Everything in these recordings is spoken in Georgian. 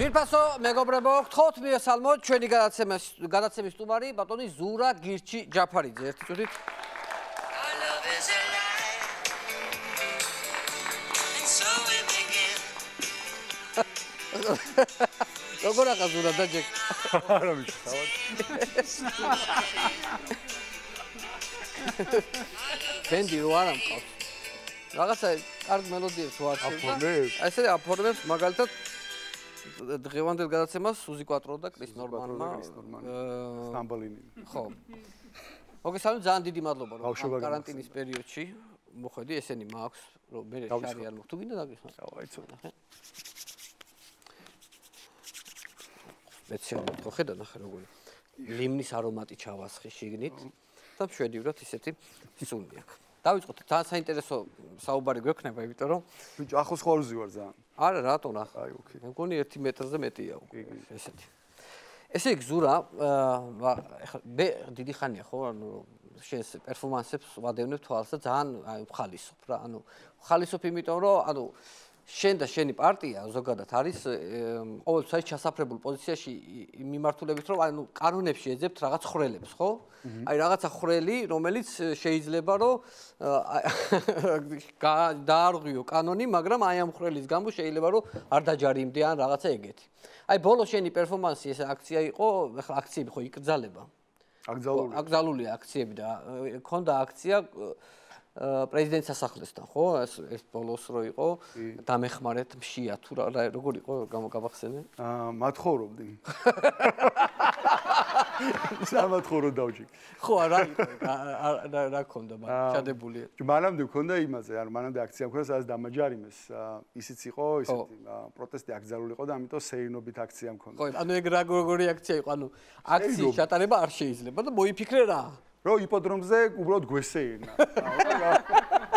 Თვირფასო მეგობრებო, გთხოვთ მიესალმოთ ჩვენი გადაცემის სტუმარი ბატონი ზურა გირჩი ჯაფარიძე. ერთი წუთით. როგორ ახლა ზურა დაჯეკ? არა მიშთავად. ბენდი რო არ ამყავს. რაღაცა კარგ მელოდიებს ვარჩევ. აი ესე აფორმებს მაგალითად დღევანდელ გადაცემას სუზი კვატრო და კრის ნორმანმა სტამბოლინი. ხო. მოგესალმებით, ძალიან დიდი მადლობა რომ კარანტინის პერიოდში მოხვედი, ესენი მაქვს, რომ მე შარი არ მოხ. თუ გინდა დაგიხსნა. აი ცოტა. სპეციალურად ხო ხედა ნახე როგორი ლიმნის არომატი ჩავასხი შიგნით და მშვედივრად ისეთი სუნი აქვს. დავიწყოთ, ძალიან საინტერესო საუბარი გვექნება, იმიტომ რომ ბიჭო ახლოს ხორზი ვარ ძალიან. არა, რატო ნახე? აი, ოკეი. მე მგონი 1 მეტრზე მეტია უკვე ესეთი. ესე იგი ზურა, ეხლა მე დიდი ხანია ხო, ანუ შენს პერფორმანსებს ვადევნებ თვალს და ძალიან ვხალისობ რა, ანუ ვხალისობ იმიტომ რომ ანუ შენ და შენი პარტია ზოგადად არის ყოველთვის ჩასაფრებულ პოზიციაში მიმართულებით რომ ანუ კანონებში ეძებთ რაღაც ხრელებს, ხო? აი რაღაცა ხრელი, რომელიც შეიძლება რომ დაარღვიო კანონი, მაგრამ აი ამ ხრელის გამო შეიძლება რომ არ დაჯარიმდე ან რაღაცა ეგეთი. აი ბოლო შენი პერფორმანსი ეს აქცია იყო, ახლა აქციები ხო იკრძალება? აკრძალულია აქციები და ქონდა აქცია პრეზიდენტ სასახლესთან, ხო? ეს ბოლოს რო იყო, დამეხმარეთ მშია თუ როგორ იყო გამახსენე? მათხოვრობდი. სამათხოვრო დავჭი. ხო, რა იყო? რა ქონდა მაგრამ ჩადებული? მანამდე ქონდა იმაზე, ანუ მანამდე აქცია მქონდა, სადაც დამაჯარიმეს. ისიც იყო, ისეთი პროტესტი აკრძალული იყო და ამიტომ სეირნობით აქცია მქონდა. ხო, ანუ ეგ როგორი აქცია იყო? ანუ აქციის ჩატარება არ შეიძლება და მოიფიქრე რა? რო იპოდრომზე უბრალოდ გვესეირნა.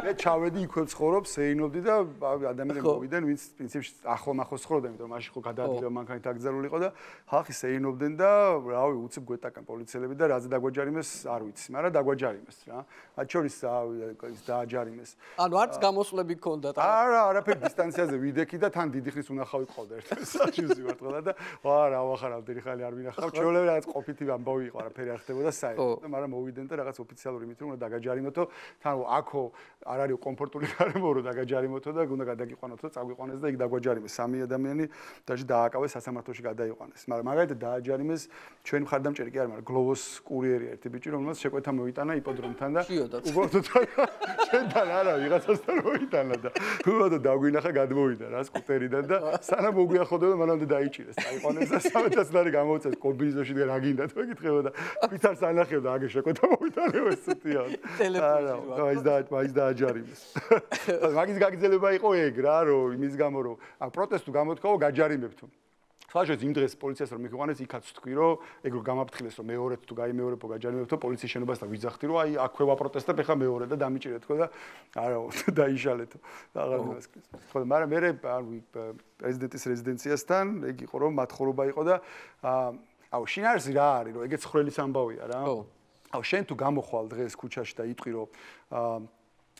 მე ჩავედი იქვე ცხოვრობ, სეირნობდი და ადამიანები მოვიდნენ, ვინც პრინციპში ახლო-ახლოს ცხოვრობდა, იმიტომ რომ მაშინ ხო გადაადგილება მანქანით აკრძალული იყო და ხალხი სეირნობდნენ და რავი, უცებ გვეტაკან პოლიციელები და რაზე დაგვაჯარიმეს, არ ვიცი, მაგრამ დაგვაჯარიმეს რა. მათ შორის ის დააჯარიმეს. ანუ არც გამოსვლები გქონდათ? არა, არაფერი დისტანციაზე ვიდექი და თან დიდი ხნის უნახავი ყავდა ერთად. საჩივზი ვარ ყველა და რა ვახარავდი ხალი არ მინახავ. ჩვეულებრივ რაღაც ყოფითი ამბავი იყო, არაფერი არ ხდებოდა საერთოდ, მაგრამ მოვიდნენ და რაღაც ოფიციალური იმით რომ უნდა დაგაჯარიმოთო, თან აქო არ არის კომფორტული გარემო რომ დაგაჯარიმოთო და უნდა გადაგიყვანოთო, წაგვიყვანეს და იქ დაგვაჯარიმეს სამი ადამიანი და დააკავეს სასამართლოში გადაიყვანეს. მაგრამ მაგალითად დააჯარიმეს ჩვენი მხარდამჭერი კი არა, მაგრამ გლოვოს კურიერი ერთი ბიჭი, რომელსაც შეკვეთა მოიტანა იპოდრომთან და უბრალოდ ჩვენთან არა ვიღაცასთან მოიტანა და უბრალოდ დაგვინახა გადმოვიდა რა სკუტერიდან და სანამ მოგვიახოდება მანამდე დაიჭირეს. დაიყვანეს და 300 ლარი გამოუწეს კომბინეზონში და რა გინდათ მეკითხებოდა. თვითარს ანახებდა აგე შეკვეთა მოიტანეო ეს ცოტია. აი დააჯარიმეს. მაგის გაგრძელება იყო ეგ რა, რომ იმის გამო რომ ან პროტესტი გამოთქვაო გაჯარიმებთო. სხვაშორის იმ დღეს პოლიციას რომ მიხუანეს იქაც თქვი რომ ეგ რომ გამაფრთხილეს რომ მეორედ თუ გაიმეორებო გაჯარიმებთო პოლიციის შენობასთან ვიძახთი რომ აი აქვე ვაპროტესტებ ეხა მეორე და დამიჭირეთ თქო და არა დაიშალეთო აღარ მოსკის. ხო და მაგრამ მე პრეზიდენტის რეზიდენციასთან ეგ იყო რომ მათხოვრობა იყო და აუ შინაარსი რა არის რომ ეგეც ხრელის ამბავია რა. აუ შენ თუ გამოხვალ დღეს ქუჩაში და იტყვი რომ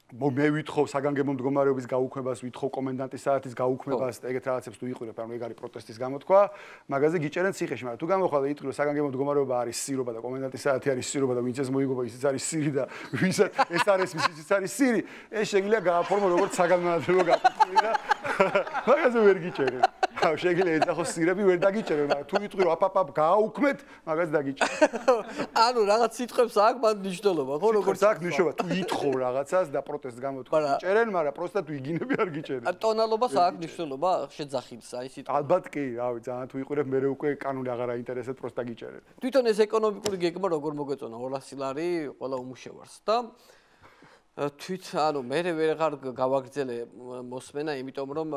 მე ვითხოვ საგანგებო მდგომარეობის გაუქმებას, ვითხოვ კომენდანტის საათის გაუქმებას, ეგეთ რაღაცებს თუ იყურებ, ანუ ეგ არის პროტესტის გამოთქვა, მაგაზე გიჭერენ ციხეში, მაგრამ თუ გამოხვალ და იტყვი რომ საგანგებო მდგომარეობა არის სირობა და კომენდანტის საათი არის სირობა და ვინც ეს მოიგობა, ისიც არის სირი და ვისაც ეს არის ისიც არის სირი, ეს შეგიძლია გააფორმო როგორც საგანმანათლებლო გაკეთილი და მაგაზე ვერ გიჭერენ. აუ შეგიძლია ეძახოს სირები ვერ დაგიჭერენ, მაგრამ თუ იტყვი რომ აპაპ გააუქმეთ, მაგაზე დაგიჭერენ. ანუ რაღაც სიტყვებს აქვს მან მნიშვნელობა, ხო როგორც აქვს მნიშვნელობა, თუ ითხოვ რაღაცას და პროტესტს გამოთქვა ჭერენ, მაგრამ პროსტა თუ იგინები არ გიჭერენ. ტონალობას აქვს მნიშვნელობა შეძახილს აი სიტყვა. ალბათ კი, რავი, ძალიან თუ იყურებ, მე უკვე კანონი აღარ აინტერესებს, პროსტა გიჭერენ. თვითონ ეს ეკონომიკური გეგმა როგორ მოგეწონა 200 ლარი ყველა უმუშევარს და ანუ მე ვეღარ გავაგრძელე მოსმენა, იმიტომ რომ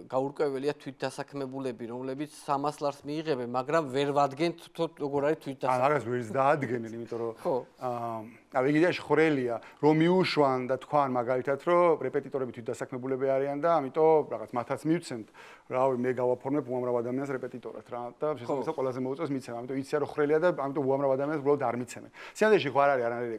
გაურკვეველია თვითდასაქმებულები, რომლებიც 300 ლარს მიიღებენ, მაგრამ ვერ ვადგენთ როგორ არის თვითდასაქმებული. მაგას ვერ დაადგენენ, იმიტომ რომ აი ეგიდიაში ხრელია, რომ მიუშვან და თქვან მაგალითად, რომ რეპეტიტორები თვითდასაქმებულები არიან და ამიტომ რაღაც მათაც მივცემთ, რავი, მე გავაფორმებ უამრავ ადამიანს რეპეტიტორად რა და შესაძლოა ყველაზე მოუწევს მიცემ, ამიტომ იციან რომ ხრელია და ამიტომ უამრავ ადამიანს უბრალოდ არ მიცემენ. სინამდვილეში ხო არ არის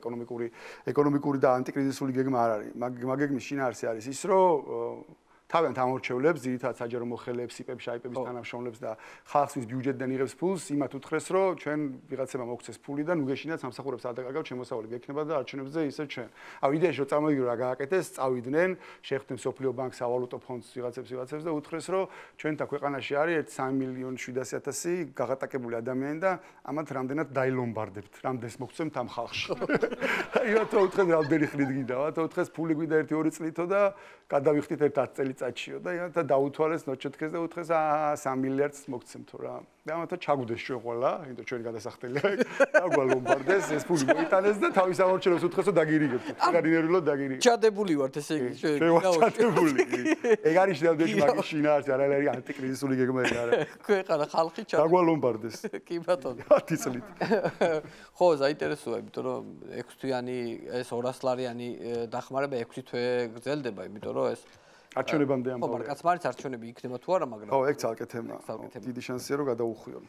ეკონომიკური და ანტიკრიზისული გეგმა არ არის. მაგ გეგმის შინაარსი არის ის, რომ თავიანთ ამორჩევლებს, ძირითადად საჯარო მოხელეებს, იპებს, შაიპების თანამშრომლებს და ხალხს ვის ბიუჯეტიდან იღებს ფულს, იმათ უთხრეს, რომ ჩვენ ვიღაცებმა მოგცეს ფული და ნუ გეშინათ სამსახურებს ადაკარგავთ, შემოსავალი გექნება და არჩევნებზე ისე ჩვენ. იდეაში რომ წამოიგრო რა გააკეთეს, წავიდნენ, შეხვდნენ სოფლიო ბანკს, სავალუტო ფონდს ვიღაცებს და უთხრეს, რომ ჩვენთან ქვეყანაში არის 3.700.000 გაღატაკებული ადამიანი და ამათ რამდენად დაილომბარდებთ, რამდენს მოგცემთ ამ ხალხში. აიოთო უთხრეს რამდენი ხნით გინდა, უთხრეს ფული გვინდა 1-2 წლითო და გადავიხდით 10 წელიწადშიო და იანთა დაუთვალეს ნოჩეთქეს და უთხრეს 3 მილიარდს მოგცემთო რა. და ამათო ჩაგუდეს ჩვენ ყველა, იმიტომ ჩვენ გადასახდელია, დაგვალომბარდეს, ეს ფული მოიტანეს და თავის ამორჩევლებს უთხრეს რომ დაგირიგებთ. გადინერულოდ დაგირიგებთ. ჩადებული ვართ ესე იგი ჩვენ ჩადებული. ეგ არის ნამდვილი მაგის შინაარსი, არა არის ანტიკრიზისული გეგმა ეგ არა. ქვეყანა ხალხი დაგვალომბარდეს. კი ბატონო. 10 წლით. ხო, საინტერესოა, იმიტომ რომ 6 თვიანი ეს 200 ლარიანი დახმარება 6 თვე გრძელდება, იმიტომ რომ ეს არჩევნებამდე ამბავია. ხო, მაგრამ კაცმარიც არჩევნები იქნება თუ არა, მაგრამ ხო, ეგ ცალკე თემა. დიდი შანსია რომ გადაუხვიონ.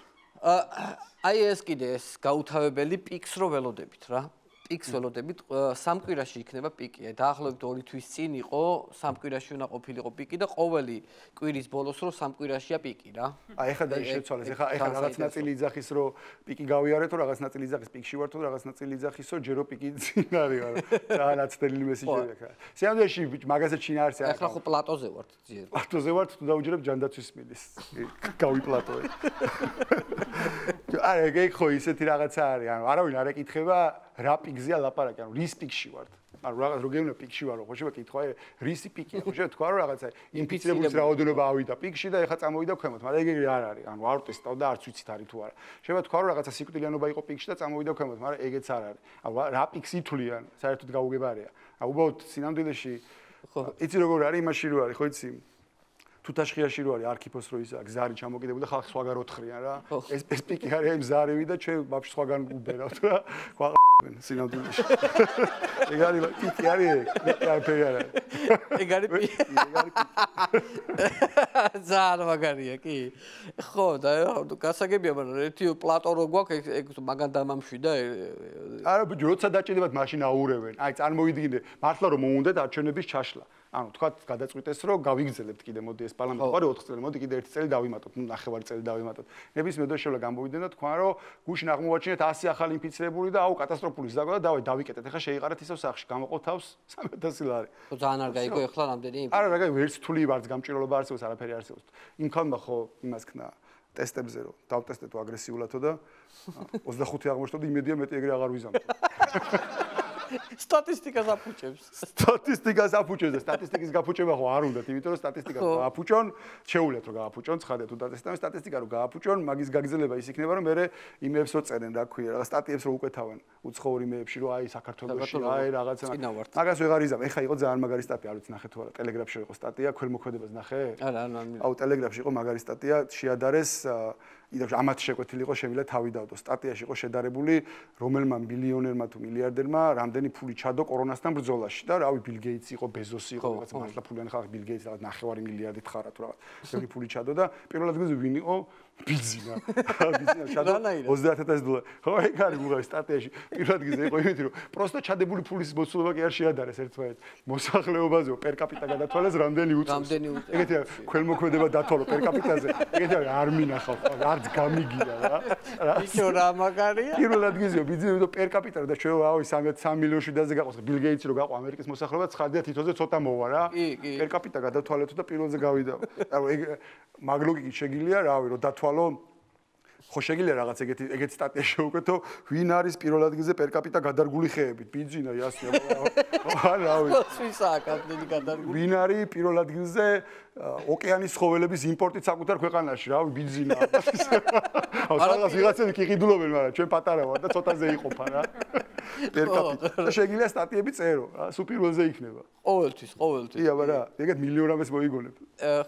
აი ეს კიდე ეს გაუთავებელი პიქს რო ველოდებით რა. პიქს ველოდებით, სამკვირაში იქნება პიკი. დაახლოებით 2 თვის წინ იყო, სამკვირაში უნდა ყოფილიყო პიკი და ყოველი კვირის ბოლოს რო სამკვირაშია პიკი რა. აი ეხლა შეცვალეს, ეხლა რაღაც ნაწილი იძახის რომ პიკი გავიარეთო, რაღაც ნაწილი იძახის პიკში ვართო, რაღაც ნაწილი იძახისო ჯერო პიკი წინ არის რა. დაანაცდელი მესიჯები ახლა. სიამდვილეში მაგასაც შინაარსი არის. ეხლა ხო პლატოზე ვართ ძიერ. პლატოზე ვართ, თუ დაუჯერებ ჯანდაცვის მილის. გავიპლატოე. აი ეგ ხო ისეთი რაღაცა არის, ანუ არავინ არ ეკითხება რა პიკზეა ლაპარაკი, ანუ რის პიკში ვართ. ანუ რაღაც რო გეუბნები პიკში ვარო, ხო შეიძლება კითხვა, რისი პიკია, ხო შეიძლება თქვა რომ რაღაცა ინფიცირებულის რაოდენობა ავიდა პიკში და ეხა წამოვიდა ქვემოთ, მაგრამ ეგ არ არის, ანუ არ ტესტავ და არც ვიცით არის თუ არა. შეიძლება თქვა რომ რაღაცა სიკვდილიანობა იყო პიკში და წამოვიდა ქვემოთ, მაგრამ ეგეც არ არის. ანუ რა პიკს ითვლიან, საერთოდ გაუგებარია. ანუ უბრალოდ სინამდვილეში ხო, იცი როგორ არის, იმაში რო არის, ხო იცი? თუთაშხიაში რო არის არქიფოს რო ისა გზარი ჩამოკიდებული და ხალხი სხვაგან ოთხრიან რა. ეს პიკი არის აი მზარევი და ჩვენ ვაფშე სხვაგან უბერავთ რა. ყაყენ სინამდვილეში. ეგ არის პიკი არის ეგ. პიკი არის. ეგ არის პიკი. ზარ მაგარია კი. ხო და გასაგებია მაგრამ ერთი პლატო რო გვაქვს ეგ მაგან დამამშვიდა. არა ბიჭო როცა დაჭიდებათ მაშინ აურევენ. აი წარმოვიდგინე მართლა რომ მოუნდათ არჩევნების ჩაშლა. ანუ თქვათ გადაწყვიტეს რომ გავიგზელებთ კიდე მოდი ეს პარლამენტი ყარი 4 წელი მოდი კიდე 1 წელი დავიმატოთ ნუ 9 წელი დავიმატოთ ნებისმიერ დროს შეიძლება გამოვიდნენ და თქვა რომ გუშინ აღმოვაჩინეთ 100 ახალი ინფიცირებული და აუ კატასტროფული ზაგო და დავიკეტეთ ახლა შეიყარეთ ისევ სახლში გამოყოთ თავს 3000 ლარი ხო ძალიან არ გაიგო ახლა რამდენი არა რა გაიგო ვერც თული ვარც გამჭირვალობა არსებობს არაფერი არსებობს იმ ხანმა ხო იმას ქნა ტესტებზე რომ დავტესტეთო აგრესიულათო და 25 აღმოჩნდა და იმედია მეტი ეგრე აღარ ვიზამთო სტატისტიკას აფუჭებს. სტატისტიკას აფუჭებს და სტატისტიკის გაფუჭება ხო არ უნდათ, იმიტომ რომ სტატისტიკას გააფუჭონ, შეუულიათ რომ გააფუჭონ, ცხადია თუ დატესტავენ სტატისტიკა რომ გააფუჭონ, მაგის გაგრძელება ის იქნება რომ მე იმეებსო წერენ, რა ქვია, რაღაც სტატიებს რო უკეთავენ უცხოურ იმეებში, რომ აი საქართველოში, აი რაღაცა. მაგას ვეღარ იზამ. ეხა იყო ძალიან მაგარი სტატია, არ ვიცი ნახე თუ არა, ტელეგრაფში იყო სტატია, ქველმოქმედებას ნახე? არა, აუ ტელეგრაფში იყო მაგარი სტატია, შეადარეს იდეა ამათ შეკვეთილი იყო შემიძლია თავი დავდო სტატიაში იყო შედარებული რომელმა მილიონერმა თუ მილიარდერმა რამდენი ფული ჩადო კორონასთან ბრძოლაში და რავი ბილ გეიტსი იყო ბეზოსი იყო რაღაც მართლა ფულიანი ხალხი ბილ გეიტსი რაღაც 9 მილიარდით ხარა თუ რაღაც ბევრი ფული ჩადო და პირველად გიზი ვინ იყო ბიზინა ჩადო 30000 დოლარი ხო ეგ არის უღარ სტატიაში პირველად გიზი იყო იმით რომ პროსტო ჩადებული ფულის მოცულობა კი არ შეადარეს ერთმანეთს მოსახლეობაზე პერ კაპიტა გადათვალეს რამდენი უწევს ეგეთი ქველმოქმედება დათვალო პერ კაპიტაზე ეგეთი არ მინახავ არც გამიგია რა ისო რა მაგარია პირველად გიზიო ბიზნესო პერ კაპიტა და ჩვენ რავი 3 მილიონში დაზე გაყოს ბილ გეიტსი რო გაყვა ამერიკის მოსახლეობა ცხადია თითოზე ცოტა მოვა რა პერ კაპიტა გადათვალეთო და პირველზე გავიდა ანუ ეგ მაგლოგიკი შეგილია რავი რომ დათვალო ხო შეგიძლია რაღაც ეგეთი სტატია შევუკეთო ვინ არის პირველ ადგილზე პერ კაპიტა გადარგული ხეებით ბიძინა იასია რავი სვისაა კაპიტანი გადარგული ვინ არის პირველ ადგილზე ოკეანის ცხოველების იმპორტით საკუთარ ქვეყანაში რავი ბიძინა აუ რაღაც ვიღაცები კიყიდულობენ მაგრამ ჩვენ პატარა ვარ და ცოტაზე იყოფა რა პერ კაპიტა შეგიძლია სტატიები წერო რა სულ პირველზე იქნება ყოველთვის კი აბა ეგეთ მილიონამეს მოიგონებ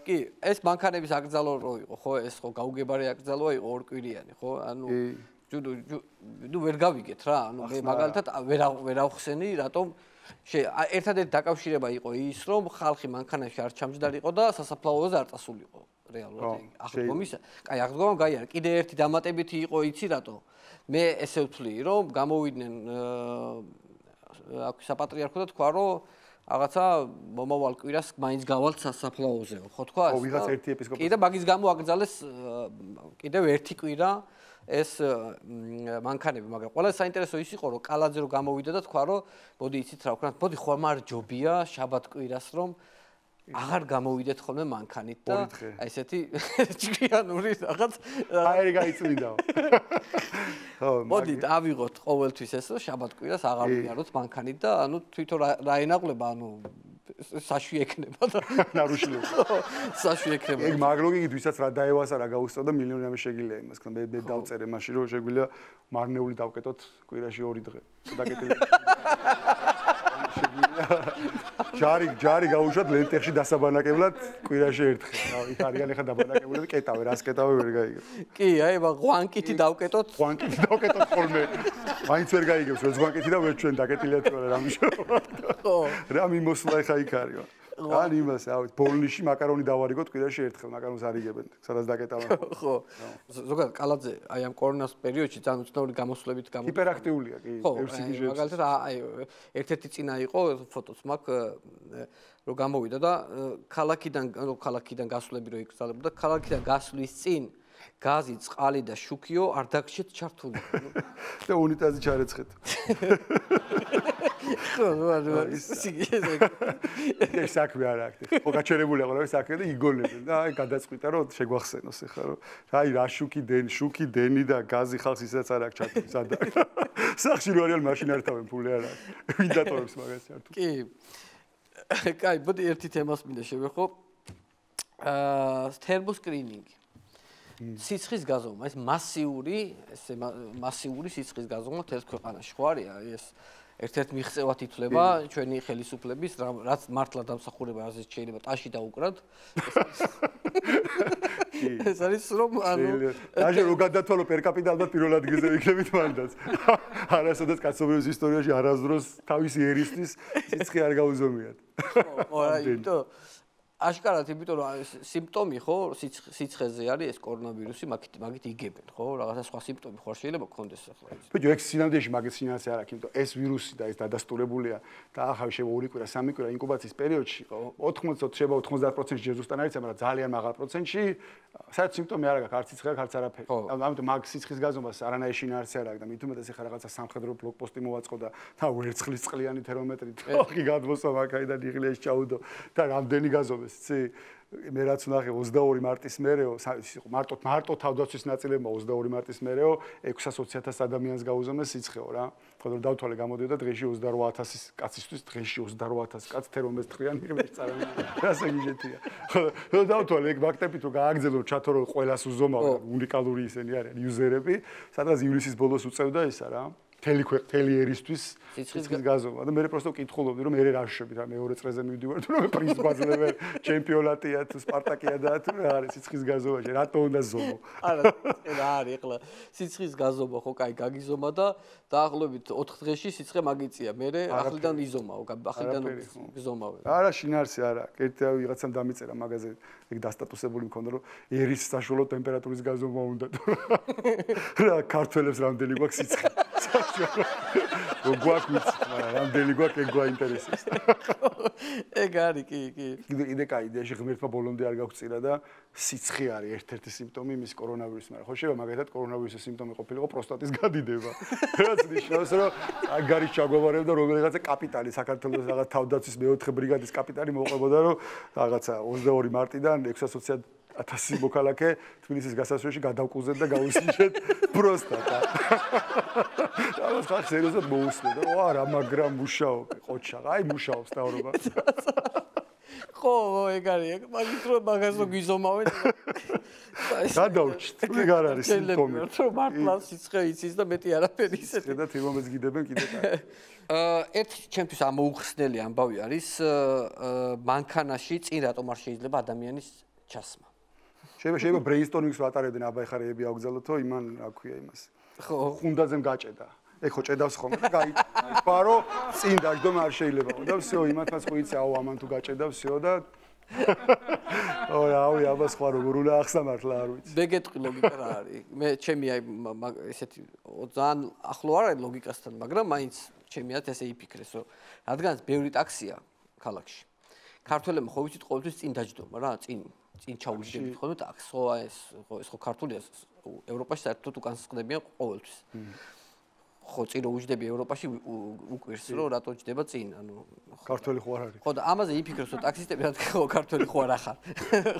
კი ეს მანქანების აკრძალო რო იყო ხო ეს ხო გაუგებარი აკრძალოა იყო ორკვირიანი ხო ანუ ნუ ვერ გავიგეთ რა ანუ მე მაგალითად ვერ ავხსენი რატომ ერთადერთი დაკავშირება იყო ის რომ ხალხი მანქანაში არ ჩამჯდარიყო და სასაფლაოზე არ წასულიყო რეალურად აღდგომის კაი აღდგომა გაიარა კიდე ერთი დამატებითი იყო იცი რატო მე ესე ვთვლი რომ გამოვიდნენ აქ საპატრიარქო და თქვა რომ რაღაცა მომავალ კვირას მაინც გავალთ სასაფლაოზეო, ხო თქვა? ო, ვიღაც ერთი ეპისკოპოსი. კი და მაგის გამო აკრძალეს კიდევ ერთი კვირა ეს მანქანები, მაგრამ ყველა საინტერესო ის იყო, რომ კალაძე რო გამოვიდა და თქვა, რომ მოდი იცით რა ვქნათ, მოდი ხომარ ჯობია შაბათ კვირას რომ აღარ გამოვიდეთ ხოლმე მანქანით და აი ესეთი ჭკვიანური რაღაც აერი გაიწმინდაო. ხო, მოდი ავიღოთ ყოველთვის ეს რომ შაბათ კვირას აღარ ვიაროთ მანქანით და ანუ თვითონ რა ენაღლება ანუ საშვი ექნება და ნარუშლებს. საშვი ექნება. ეგ მაგლოგიგით ვისაც რა დაევასა რა გაუსწავდა მილიონი ამე შეგიძლია იმას, ხომ მე დავწერე მაშინ რომ შეგვიძლია მარნეული დავკეტოთ კვირაში 2 დღე. დაკეტილი. ჯარი გაუშვათ ლენტეხში დასაბანაკებლად კვირაში ერთხელ. იქ არიან ახლა დაბანაკებული კეტავე, რას კეტავე ვერ გაიგებ. კი, აი ღვანკითი დავკეტოთ. ღვანკითი დავკეტოთ ხოლმე. მაინც ვერ გაიგებს, რომ ღვანკითი და ვერ ჩვენ დაკეტილია თუ რა მიშოვა. ხო. რა მიმოსვლა ხა იქ არის. ან იმას, ავით, ბოლნიში მაკარონი დავარიგოთ კვირაში ერთხელ, მაკარონს არიგებენ, სადაც დაკეტავენ. ხო. ზოგადად კალაძე აი ამ კორონას პერიოდში ძალიან უცნაური გამოსვლებით ჰიპერაქტიულია, კი, ევსიკიჟებს. მაგალითად აი ერთ-ერთი წინა იყო ფოტოც მაქვს რომ გამოვიდა და ქალაქიდან გასვლები რო იკრძალებოდა, ქალაქიდან გასვლის წინ გაზი, წყალი და შუქიო არ დაგჭირთ ჩართული. და უნიტაზი ჩარეცხეთ. ხო, ეს საქმე არ აქვს. ხო, გაჩერებული აღარ არის საქმე და იგონებენ და აი გადაწყვიტა რომ შეგვახსენოს ახლა რომ აი რა შუქი დენი და გაზი ხალხს ისაც არ აქვს ჩართული სადა. სახში რო არიან მაშინ ართავენ ფული არ აქვს. ვინ დატოვებს მაგას ჩართული? კი. კაი, მოდი ერთი თემას მინდა შევეხო. თერმოსკრინინგი. სიცხის გაზომა, ეს მასიური სიცხის გაზომა თელს ქვეყანაში ხო არის? ეს ერთ-ერთ მიღწევად ითვლება ჩვენი ხელისუფლების, რაც მართლა დამსახურება ასეც შეიძლება ტაში დაუკრათ. ეს არის რომ ანუ დაჟე რო გადათვალო პერკაპიტა ალბათ პირველ ადგილზე ვიქნებით მანდაც. არასოდეს კაცობრიობის ისტორიაში არასდროს თავისი ერისთვის სიცხე არ გაუზომიათ. ხო, იმიტომ აშკარად, იმიტომ რომ სიმპტომი ხო სიცხეზე არის ეს კორონავირუსი, მაგით იგებენ, ხო? რაღაცა სხვა სიმპტომი ხო შეიძლება გქონდეს ახლა ის. ბიჭო, ეგ სინამდვილეში მაგის სინანსე არ აქვს, იმიტომ ეს ვირუსი და ეს დადასტურებულია და ახლა შეიძლება 2 კვირა, 3 კვირა ინკუბაციის პერიოდში 80 შეიძლება 90% ჯერუსთან არის, მაგრამ ძალიან მაღალ პროცენტში საერთოდ სიმპტომი არ აქვს, არც სიცხე, არც არაფერი. ამიტომ მაგ სიცხის გაზომას არანაირი შინაარსი არ აქვს და მით უმეტეს ახლა რაღაცა სამხედრო ბლოკპოსტი მოვაწყო და ვერცხლის წყლიანი თერმომეტრით ხი გადმოსვა მაგაიდან იღლიაში ჩაუდო და რამდენი გაზომეს ცი მე რაც ვნახე 22 მარტის მერეო მარტო თავდაცვის ნაწილებმა 22 მარტის მერეო 620,000 ადამიანს გაუზომეს სიცხეო რა ხო რომ დავთვალე გამოდიოდა დღეში 28,000 კაცისთვის დღეში 28,000 კაც თერმომეტრიან იღლებში წარამდგენია ასე გიჟეთია ხო დავთვალე ეგ ვაქტებით რომ გააგზელო ჩათო რომ ყველას უზომავ უნიკალური ისენი არიან იუზერები სადღაც ივლისის ბოლოს უწევდა ისა რა თელი ერისთვის სიცხის გაზომა და მე პროსტო კითხულობდი რომ მე რა შეშები რა მეორე წრეზე მივდივარ თუ რომ პრიზ გვაძლევენ ჩემპიონატია თუ სპარტაკია და თუ რა არის სიცხის გაზომაში რატო უნდა ზომო არა რა არის ახლა სიცხის გაზომა ხო კაი გაგიზომა და დაახლოებით 4 დღეში სიცხე მაგიწია მე ახლიდან იზომაო ახლიდან გზომავე არა შინაარსი არა ერთი ვიღაცამ დამიწერა მაგაზე ეგ დასტატუსებული მქონდა რომ ერის საშუალო ტემპერატურის გაზომა უნდა რა ქართველებს რამდენი გვაქვს სიცხე გვაქვს რამდენი გვაქვს ეგ გვაინტერესებს ეგ არის კი კიდე კაი იდეაში ღმერთმა ბოლომდე არ გაგვწირა და სიცხე არის ერთ-ერთი სიმპტომი მის კორონავირუსის მაგრამ ხო შეიძლება მაგალითად კორონავირუსის სიმპტომი ყოფილიყო პროსტატის გადიდება რაც ნიშნავს რომ აგარი ჩაგვავარებდა რომელიღაცა კაპიტალი საქართველოს რაღაც თავდაცვის მეოთხე ბრიგადის კაპიტალი მოყვებოდა რომ რაღაცა 22 მარტიდან 620,000 მოქალაქე თბილისის გასასვლელში გადავკუზეთ და გაუსინჯეთ პროსტატა. ამას ხარ სერიოზულად მოусმე და ვარა მაგრამ მუშაობ ყოჩა. აი მუშაობს დავრობა. ხო, ეგ არის, ეგ მაგით რომ მაგას რო გიზომავენ. გადავჭით, ეგ არ არის სიმპტომი. რომ მართლა სიცხე იცის და მეტი არაფერი ისეთი. და თერმომეტრს გიდებენ კიდე კაი. ერთი ჩემთვის ამოუხსნელი ამბავი არის მანქანაში წინ რატომ არ შეიძლება ადამიანის ჩასმა. შეიძლება ბრეინსტორმინგს ვატარებდნენ აბაიხარეები აუგზავნოთო იმან რა ქვია იმას. ხო, ხუნდაძემ გაჭედა. ეგ ხო ჭედავს ხოლმე და გაიწვა რომ წინ დაждდომა არ შეიძლება. და всё, იმათაც ხო იცი, აუ ამან თუ გაჭედა всё და რავი, აბა სხვა როგორ უნდა ახსამართლა არ ვიცი. მე გეტყვი ლოგიკა რა არის. მე ჩემი აი ესეთი ძალიან ახლო არ არის ლოგიკასთან, მაგრამ მაინც ჩემიათ ესე იფიქრეს, რომ რადგანაც ბევრი ტაქსია ქალაქში. ქართველებმა ხო ვიცით ყოველთვის წინ დაჯდომა რა, წინ ჩაუჯდებით ხოლმე ტაქსს, ხო ეს ხო ქართულია ევროპაში საერთოდ უკანასკნელებიან ყოველთვის. ხო წინ უჯდები ევროპაში უკვირს რომ რატო ჯდება წინ, ანუ ქართველი ხო არ არის. ხო და ამაზე იფიქროს რომ ტაქსისტები რა თქმა უნდა ქართველი ხო არ ახარ.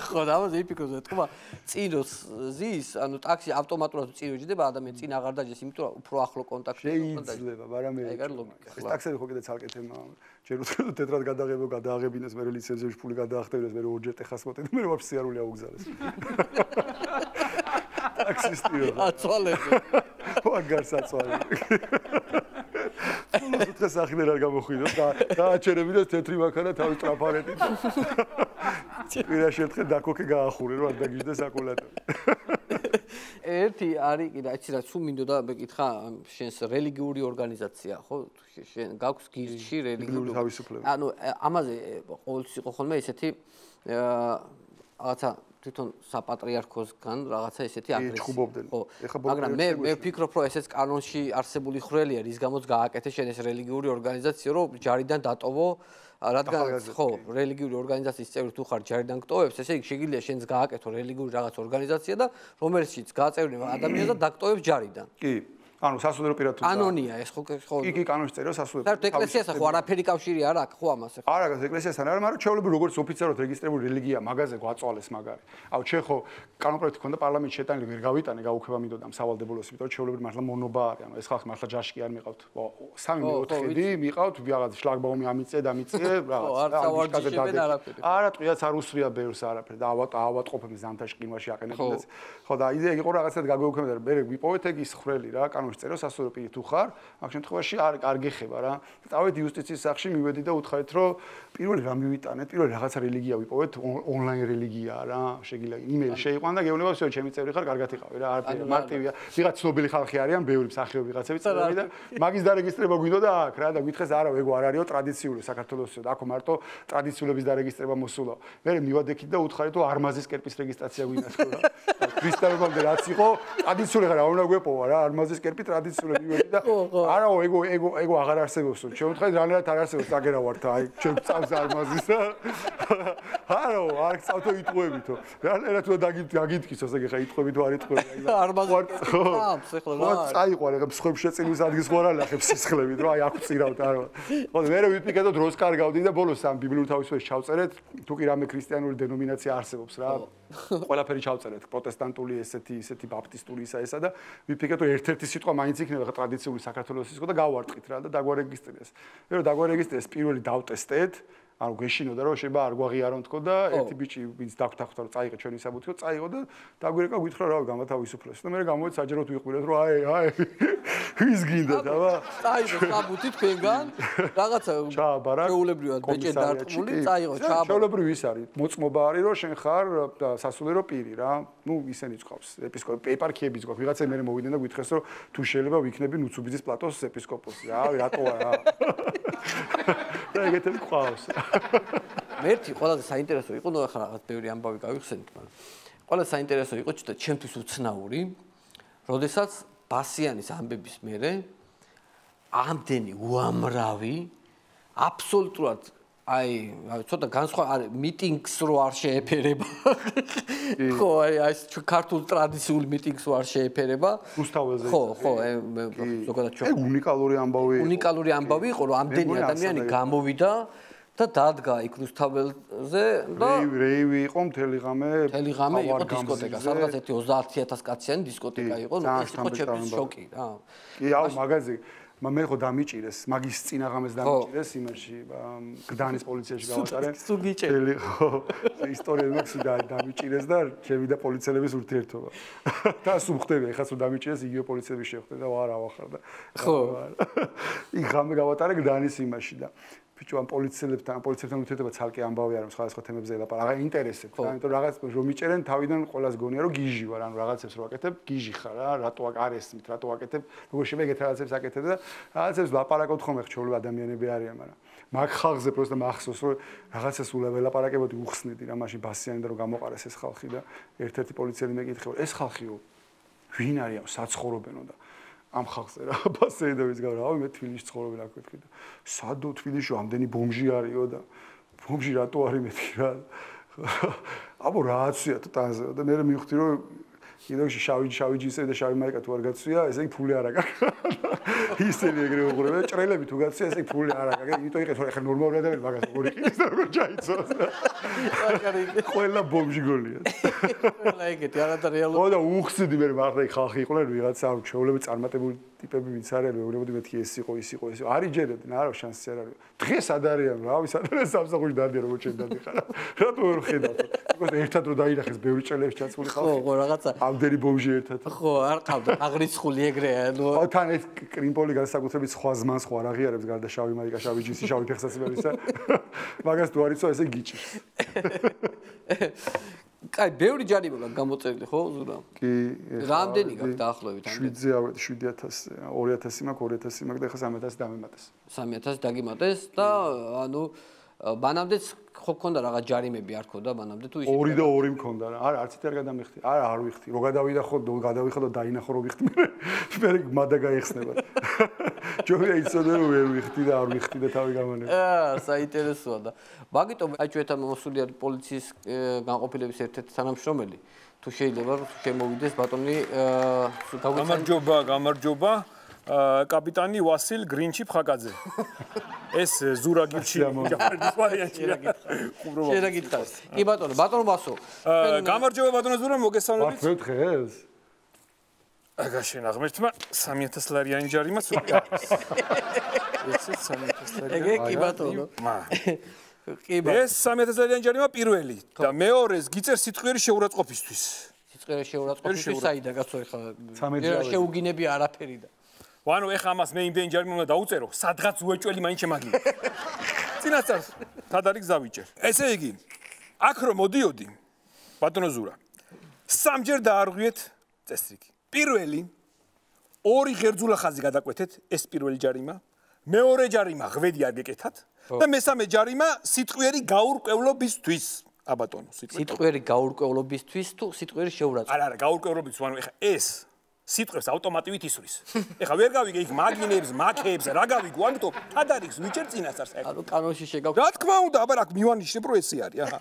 ხო და ამაზე იფიქროს რა თქმა წინოს ზის, ანუ ტაქსი ავტომატურად წინ უჯდება ადამიანი წინ აღარ დაჯდეს, იმიტომ რომ უფრო ახლო კონტაქტი შეიძლება, მაგრამ მე ეს ტაქსები ხო კიდე ცალკე თემა. ჯერ უფრო თეთრად გადააღებინეს, მე ლიცენზიაში ფული გადაახტევინეს, მე ორჯერ ტეხას მოტე და მე ვაფშე სიარული აუგზავნეს. ტაქსისტიო. აცვალები. ვაგარს აცვალები. სულ დღეს ახლა არ გამოხვიდოს და დააჩერებინოს თეთრი მანქანა თავის ტრაფარეტით. პირა შეთხე დაკოკე გაახურე რომ არ დაგიჯდეს აკუმულატორი. ერთი არის კიდე იცი რა სულ მინდოდა მეკითხა შენს რელიგიური ორგანიზაცია ხო შენ გაქვს გირჩი რელიგიური თავისუფლება. ანუ ამაზე ყოველთვის იყო ხოლმე ესეთი რაღაცა თვითონ საპატრიარქოსგან რაღაცა ესეთი აგრესია. ხო, მაგრამ მე ვფიქრობ რომ ესეც კანონში არსებული ხრელია რის გამოც გააკეთე შენ ეს რელიგიური ორგანიზაცია რომ ჯარიდან დატოვო რადგან ხო რელიგიური ორგანიზაციის წევრი თუ ხარ ჯარიდან გტოვებს ესე იგი შეგიძლია შენს გააკეთო რელიგიური რაღაც ორგანიზაცია და რომელშიც გააწევრება ადამიანს და დაკტოვებს ჯარიდან. კი. ანუ სასულიერო პირად თუ კანონია ეს ხო კი კანონში წერია სასულიერო. საერთოდ ეკლესიასთან ხო არაფერი კავშირი არ აქვს ხო ამას ხო? არ აქვს ეკლესიასთან არა, მაგრამ ჩვეულებრივ როგორც ოფიციალურად რეგისტრირებული რელიგია მაგაზე გვაწვალეს მაგარი. აუ ჩვენ ხო კანონპროექტი ქონდა პარლამენტში შეტანილი ვერ გავიტანე გაუქმება მინდოდა სავალდებულოს, იმიტომ რომ ჩვეულებრივ მართლა მონობა არის, ანუ ეს ხალხი მართლა ჯარში კი არ მიყავთ. 3-4-ი მიყავთ რაღაც შლაგბაუმი ამიწე რაღაც. არა ტყიაც არ უსრია ბევრს არაფერი და ავატყოფებს ზამთარში ყინვაში აყენებდეს. ხო და იდეა იყო რაღაცად გაგვეუქმებდა რომ მე ვიპოვეთ ეგ ის ხრელი რა კანონში წერო სასულიერო პირი თუ ხარ, მაგ შემთხვევაში არ გეხება რა. წავედი იუსტიციის სახში, მივედი და უთხრეთ, რომ პირველი რა მივიტანეთ, პირველი რაღაცა რელიგია ვიპოვეთ, ონლაინ რელიგიაა რა, შეგიძლია იმეილი შეიყვან და გეუბნება, всё, ჩემი წევრი ხარ, კარგად იყავი რა, არაფერი მარტივია. ვიღაც ცნობილი ხალხი არიან, ბევრი მსახიობი ვიღაცები წევრი და მაგის დარეგისტრება გვინდოდა აქ რა და გითხეს არა, ეგ არ არისო ტრადიციული საქართველოსო და აქ მარტო ტრადიციულების დარეგისტრება მოსულა. მე მივადექით და უთხარით, რომ არმაზის კერპის რეგისტრაცია გვინდათ რა. ქრისტიანობამდე რაც იყო, ტრადიციული ხარ, რა უნდა გვეპოვა რა, არმაზის კერპი ტრადიციული მივედი და არაო ეგო აღარ არსებობს. ჩვენ ვთქვით რანაირად არ არსებობს, აგერა ვართ აი, ჩვენ წავს არმაზის და არაო, არ წავთო იტყუებითო. რანაირად უნდა დაგიტკისოს ეგ ხა იტყუებით არ იტყუები. არმაზის წავს ეხლა რა. წაიყვარ ეგ მსხვერპლ შეწილის ადგილს ხო არ ალახებს სისხლებით, რა აი აქ წირავთ არა. ხო მე ვიფიქრე დროს კარგავდი და ბოლოს ამ ბიბლიურ თავისუფლებას ჩავწერეთ, თუ კი რამე ქრისტიანული დენომინაცია არსებობს რა. ყველაფერი ჩავწერეთ, პროტესტანტული ესეთი ბაპტისტული ესა და ვიფიქრეთ რომ ერთ-ერთი სიტყვა მაინც იქნება ტრადიციული საქართველოს სიტყვა და გავარტყით რა და დაგვარეგისტრირეს. მე რომ დაგვარეგისტრირეს პირველი დავტესტეთ, ანუ გეშინოდა რომ შეიძლება არ გვაღიარონ თქო და ერთი ბიჭი ვინც დაგვთანხმდა რომ წაიღე ჩვენი საბუთქო, წაიღო და დაგვირეკა გითხრა რა გამათავისუფლეს და მე გამოვით საჯაროდ ვიყვირეთ რომ აი ვის გინდათ აბა წაიღო საბუთი თქვენგან რაღაცა ჩეულებრივად ბეჭე დარტყმული წაიღო ჩააბარა ჩეულებრივ ის არის მოწმობა არის რომ შენ ხარ სასულიერო პირი რა ნუ ისინი წავს ეპისკოპოსი ეპარქიებიც გვაქვს ვიღაცა მე მოვიდნენ და გითხრეს რომ თუ შეიძლება ვიქნები ნუცუბიძის პლატოს ეპისკოპოსი რავი რატო არა და ეგეთები ყავს მერტი ყველაზე საინტერესო იყო ნუ ახლა რაღაც ბევრი ამბავი გავიხსენით მაგრამ ყველაზე საინტერესო იყო ჩემთვის უცნაური როდესაც ბასიანის ამბების მერე ამდენი უამრავი აბსოლუტურად აი ცოტა განსხვავებული მიტინგს რო არ შეეფერება ხო აი ეს ქართულ ტრადიციულ მიტინგს რო არ შეეფერება რუსთაველზე ხო ზოგადად ჩვენ უნიკალური ამბავი იყო რომ ამდენი ადამიანი გამოვიდა და დადგა იქ რუსთაველზე და რეივი იყო მთელი ღამე იყო დისკოტეკა სადღაც 30000 კაციანი დისკოტეკა იყო ნუ ეს იყო ჩემთვის შოკი რა კი აუ მაგაზე მე ხო დამიჭირეს მაგის წინა ღამეს დამიჭირეს იმაში გდანის პოლიციაში გავატარე სუგიჭერი ხო ისტორია მაქვს დამიჭირეს და ჩემი და პოლიციელების ურთიერთობა და სულ ხდება ეხლა სულ დამიჭირეს იგივე პოლიციელები შეხვდნენ და ვარ ავახარ და ხო იქ ღამე გავატარე გდანის იმაში და ბიჭო ამ პოლიციელებთან ურთიერთობა ცალკე ამბავი არის სხვა თემებზე ელაპარაკა ინტერესებს რა იმიტომ რაღაც რომ მიჭერენ თავიდან ყოველას გონია რომ გიჟი ვარ ანუ რაღაცებს რო აკეთებ გიჟი ხარ რა რატო არ ესმით რატო აკეთებ როგორ შეიძლება ეგეთ რაღაცებს აკეთებ და რაღაცებს ლაპარაკობთ ხოლმე ხჩეული ადამიანები არიან მაგრამ მაგ ხალხზე პროსტა მახსოვს რომ რაღაცას ულაპარაკებოდი უხსნედი რა მაშინ ბასიანი და რომ გამოყარეს ეს ხალხი და ერთ-ერთი პოლიციელი მეკითხება ეს ხალხიო ვინ არისო საცხოვრობენო და ამ ხალხზე რა ბასეიდოვის გავ რავი მე თბილისში ცხოვრობ რა ქვეთქი და სადო თბილისში ამდენი ბომჟი არისო და ბომჟი რატო არის მეთქი რა აბო რააცია ტანზეო და მე მივხვდი რომ კიდევში შავი ჯინსები და შავი მაიკა თუ არ გაცვია ესე იგი ფული არ აქვს ისინი ეგრე უყურებენ ჭრელები თუ გაცვია ესე იგი ფული არ აქვს იმიტომ იყეთ რომ ეხლა ნორმალური ადამიანი მაგას როგორ იყიდეს და როგორ ჩაიცოს ყველა ბომჟი გოლია ყველა ეგეთი არადა რეალურად ხო და უხსიდი მე მართლა ხალხი იყვნენ ვიღაცა ჩეულები წარმატებული ტიპები ვინც არიან მეუბნებოდი მეთქი ეს იყო არ იჯერებდნენ არა შანსი არ არის დღეს ad არიან რავი სადღაც სამსახურში დადიან როგორც შენ დადიხარ რატო ვერ ხედავთ because ერთად რო დაინახეს ბევრი ჭელებში ჩაცმული ხალხი ხო რაღაცა ამდენი ბომჟი ერთად ხო არ ყავდა აღრიცხული ეგრეა ნუ თან ეს კრიმპოლი განსაკუთრებით სხვა ზმანს ხო არ აღიარებს გარდა შავი მაიკა შავი ჯინსი შავი ფეხსაცმელისა მაგას თუ არიცო ესე გიჭირს კაი, ბევრი ჯარიმია გამოწერილი, ხო, ზურა? კი. რამდენი გაქვს დაახლოებით ამდენი? 7000, 2000 მაქვს, 2000 მაქვს და ხა 3000 დამემატეს. 3000 დაგიმატეს და ანუ ბანამდეც ხო ქონდა რაღაც ჯარიმები არ ქონდა ბანამდე თუ ისე? 2 და 2 მქონდა რა. არა, არც ისე არ გადამიხდი. არა, არ ვიხდი. რო გადავიდახო, გადავიხო და დაინახო რო ვიხდი. მე მადა გაიხსნება. ჯობია იცოდე რომ ვერ ვიხდი და არ ვიხდი და თავი გამანე. საინტერესოა და მაგიტომ აი ჩვენთან მოსულია პოლიციის განყოფილების ერთ-ერთი თანამშრომელი. თუ შეიძლება რომ შემოვიდეს ბატონი გამარჯობა კაპიტანი ვასილ გრინჩი ფხაკაძე. ეს ზურაგიჩი შეიძლება გითხარს. კი ბატონო ვასო. გამარჯობა ბატონო ზურა მოგესალმებით. მართლა დღეს აგაშენა ღმერთმა 3000 ლარიანი ჯარიმა სულია. ეს 3000 ლარიანი. ეგ კი ბატონო. ეს 3000 ლარიანი ჯარიმა პირველი და მეორეს გიწერ სიტყვიერი შეურაცხყოფისთვის. სიტყვიერი შეურაცხყოფისთვის საიდან გასწორი ხა? შეუგინები არაფერი და. ვანო ეხა ამას მე იმდენი ჯარიმა უნდა დაუწერო, სადღაც უეჭველი მაინც შემაგია. წინასწარს თად არის გზავიჭერ. ესე იგი, აქ რომ მოდიოდი, ბატონო ზურა, სამჯერ დაარღვიეთ წესრიგი. პირველი, 2 ღერძულა ხაზი გადაკვეთეთ, ეს პირველი ჯარიმა, მეორე ჯარიმა ღვედი არ გეკეთათ და მესამე ჯარიმა სიტყვიერი გაურკვევლობისთვის. აბატონო, სიტყვიერი გაურკვევლობისთვის თუ სიტყვიერი შეურაცხყოფისთვის? არა, გაურკვევლობისთვის, ვანო ეხა ეს სიტყვებს ავტომატივით ისვრის. ეხა ვერ გავიგე იქ მაგინებს, მაქებს, რა გავიგო, ამიტომ თად არის ვიჭერ წინასწარ საერთოდ. ანუ კანონში შეგავ. რა თქმა უნდა, აბა რა მივანიშნებ რომ ესე არის, აჰა.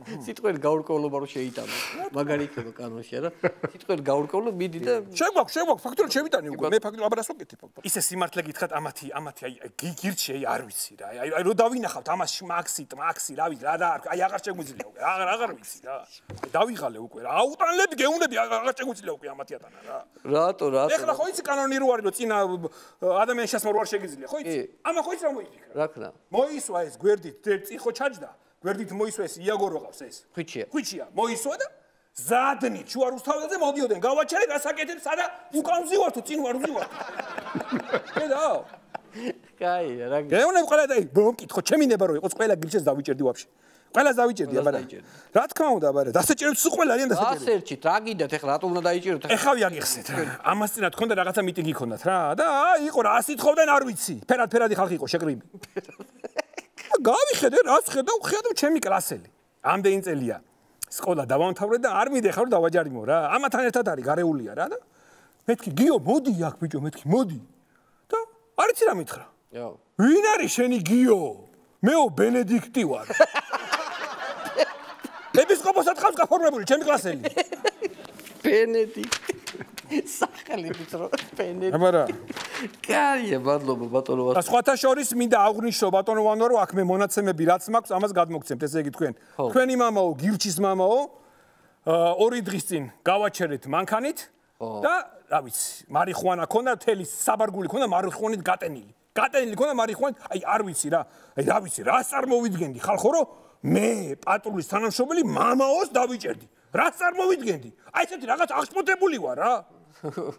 სიტყვიერი გაურკვევლობა რო შეიტანო. მაგარი იქნება კანონში, არა? სიტყვიერი გაურკვევლობა მიდი და შეგვაქვს, ფაქტურად შევიტანი უკვე. მე ფაქტურად აბა რას ვაკეთებ? ისე სიმართლე გითხრათ, ამათი აი გირჩი არ ვიცი რა. აი რო დავინახავთ ამას მაქსი, რავი, რა და აი აღარ შეგვიძლია უკვე. აღარ ვიცი რა. დავიღალე უკვე რა. აუტანლები, გეუნები აღარ შეგვიძლია უკვე ამათი ატანა რა. რატო? ეხლა ხო იცი კანონი რო არის, რომ წინა ადამიანის შესაძლოა რო არ შეგიძლია, ხო იცი? ამა ხო იცი რა მოიფიქრა? რა ქნა? მოისვა ეს გვერდით, წინ ხო ჩაჯდა? გვერდით მოისვა ეს იაგო როყავს ეს. ხვიჩია. მოისვა და ზადნით შუა რუსთაველზე მოდიოდნენ. გავაჩერე გასაკეთებ სადა უკან ვზივარ თუ წინ ვარ ვზივარ. ხედავ? კაი, რა გეუნებ ყველა და მომკითხო, ჩემი ნება რო იყოს ყველა გირჩეს დავიჭერდი ვაფშე. ყველას დავიჭერდი აბა რა თქმა უნდა აბა დასაჭერებს სულ ყველა არიან დასაჭერები. ასერჩით, რა გინდათ ეხლა რატომ უნდა დაიჭიროთ? ეხა ვიაგიხსნით რა. ამას წინათ ქონდა რაღაცა მიტინგი ქონდათ რა და იყო რა ასითხოვდნენ არ ვიცი. ფერადი ხალხი იყო შეკრიბი. გავიხედე რას ხედავ ჩემი კლასელი. ამდენი წელია სკოლა დავამთავრე და არ მიდე ხარ რომ დავაჯარიმო რა. ამათან ერთად არის გარეულია რა და მეთქი გიო მოდი აქ ბიჭო მეთქი მოდი. და არიცი რა მითხრა. ვინ არის შენი გიო? მეო ბენედიქტი ვარ. ეპისკოპოსად ხავს გაფორმებული ჩემი კლასელი. ბენედიქტი. სახელი ვიწრო ბენედიქტი. აბა რა. კაია, მადლობა ბატონო ვასო. და სხვათა შორის მინდა აღვნიშნო ბატონო ვანო რომ აქ მე მონაცემები რაც მაქვს ამას გადმოგცემთ ესე იგი თქვენი მამაო გირჩის მამაო 2 დღის წინ გავაჩერეთ მანქანით და რა ვიცი მარიხუანა ქონდა მთელი საბარგული ქონდა მარიხუანით გატენილი ქონდა მარიხუანით აი არ ვიცი რა აი რა ვიცი რა წარმოვიდგენდი ხალხო რომ მე პატრულის თანამშრომელი მამაოს დავიჭერდი რა წარმოვიდგენდი აი ესეთი რაღაც აღშფოთებული ვარ რა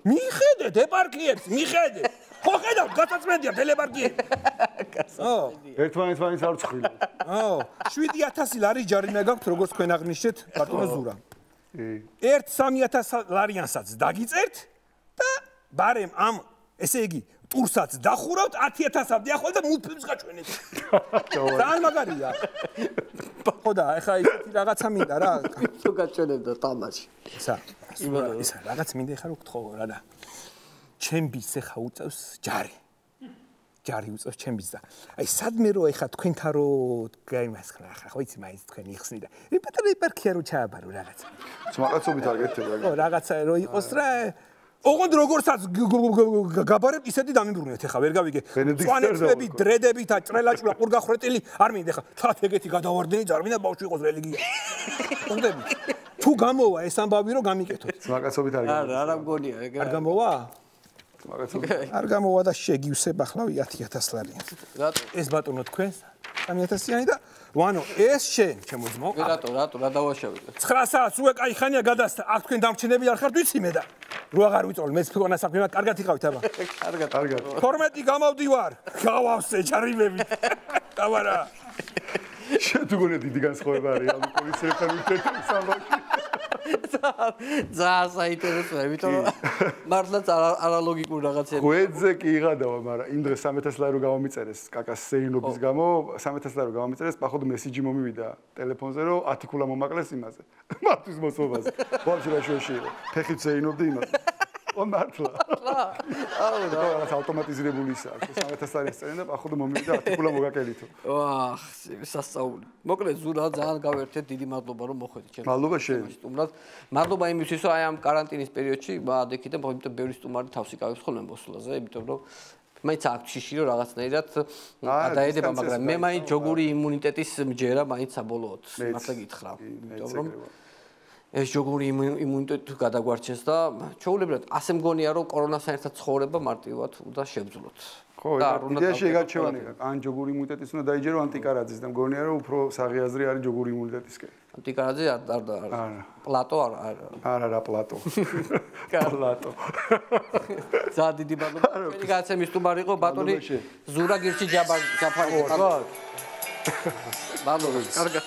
მიხედეთ ეპარქიებს მიხედეთ ხო ხედავთ გასაწმენდია ტელეპარქიები ერთმანეთს არ წხვილი 7000 ლარი ჯარიმა გაქვთ როგორც თქვენ აღნიშნეთ ბატონო ზურა ერთ 3000 ლარიანსაც დაგიწერთ და ბარემ ამ ესე იგი ტურსაც დახურავთ 10000-ამდე ახვალ და მულტფილმს გაჩვენეთ ძალიან მაგარია ხო და ეხა ისეთი რაღაცა მინდა რა თუ გაჩვენებდა თამაში ისა რაღაც მინდა ეხა რო გთხოვო რა და ჩემბის ეხა უწევს ჯარი. ჯარი უწევს ჩემბის და აი სადმე რო ეხა თქვენთან რო გაიმასხლა ახლა ხო იცი მაინც თქვენ იხსნი და ეპარქია რო ჩააბარო რაღაცა. ძმაკაცობით არ გეთება. ხო რაღაცა რო იყოს რა ოღონდ როგორცაც გაბარებ ისეთი დამიმბრუნეთ ეხა ვერ გავიგე. წვანეთები, დრედები და ჭრელაჭრა ყურგახრეტილი არ მინდა ეხა თათ ეგეთი გადავარდნილი არ მინდა ბავშვი იყოს რელიგია. ხონდები. თუ გამოვა ეს ამბავი რომ გამიკეთოთ. ძმაკაცობით არ გეთება. არა მგონია ეგ. არ გამოვა? ძმაკაცობით. არ გამოვა და შეგივსებ ახლა 10,000 ლარიანს. რატო? ეს ბატონო თქვენს 3,000-იანი და ვანო ეს შენ ჩემო ძმო. რატო რა დავაშავე? 9 საათს უკვე კაი ხანია გადასცა. აქ თქვენ დამჩენები არ ხართ ვიცი მე და რო აღარ ვიწოლ მეც ფიქრობ საქმე კარგად იყავით აბა. კარგად. 12 გამავდივარ. გავავსე ჩარივებით. დავარა. შენ თუ გონე დიდი განსხვავება არის ამ პოლიციასთან ურთიერთობის სამბავში. ძალიან საინტერესოა, იმიტომ რომ მართლაც არალოგიკურ რაღაცები. ხვედზე კი იღადავა, მაგრამ იმ დღეს 300 ლარი რო გამომიწერეს კაკას სეინობის გამო, 300 ლარი რო გამომიწერეს, პახოდ მესიჯი მომივიდა ტელეფონზე, რომ 10 ქულა მომაკლეს იმაზე. მართვის მოსობაზე. ბავშვი რა შუაში იყო. ფეხით სეინობდი იმაზე. მართლა. აუ, რა ავტომატიზირებული ისაა. 300 ლარი წერენ და პახოდ მომივიდა 10 ქულა მოგაკელითო. ვახ, სასწაული. მოკლედ ზურა ძალიან გავერთეთ, დიდი მადლობა რომ მოხვედით ჩემს. მადლობა შენ. სტუმრად. მადლობა იმისთვის, რომ აი ამ каранტინის პერიოდში ადექით და იმიტომ ბევრი სტუმარი თავს იკავებს ხოლმე მოსვლაზე, იმიტომ რომ მაინც აქ შიში რომ რაღაცნაირად დაედება, მაგრამ მე მაინც ჯოგური იმუნიტეტის მჯერა მაინც საბოლოოდ. მართლა გითხრა. იმიტომ რომ ეს ჯოგური იმუნიტეტი გადაგვარჩენს და ჩაულებრად ასე მგონია რომ კორონასთან ერთად ცხოვრება მარტივად უნდა შევძლოთ. ხო, იდეაში ეგარჩევანი ან ჯოგური იმუნიტეტის უნდა დაიჯერო ანტიკარაძის და მგონია რომ უფრო საღიაზრი არის ჯოგური იმუნიტეტისკენ. ანტიკარაძე არა. პლატო არა. არა პლატო. პლატო. ძალიან დიდი მადლობა. ჩვენი განაცემის სტუმარი იყო ბატონი ზურა გირჩი ჯაფარი. მადლობა. კარგად.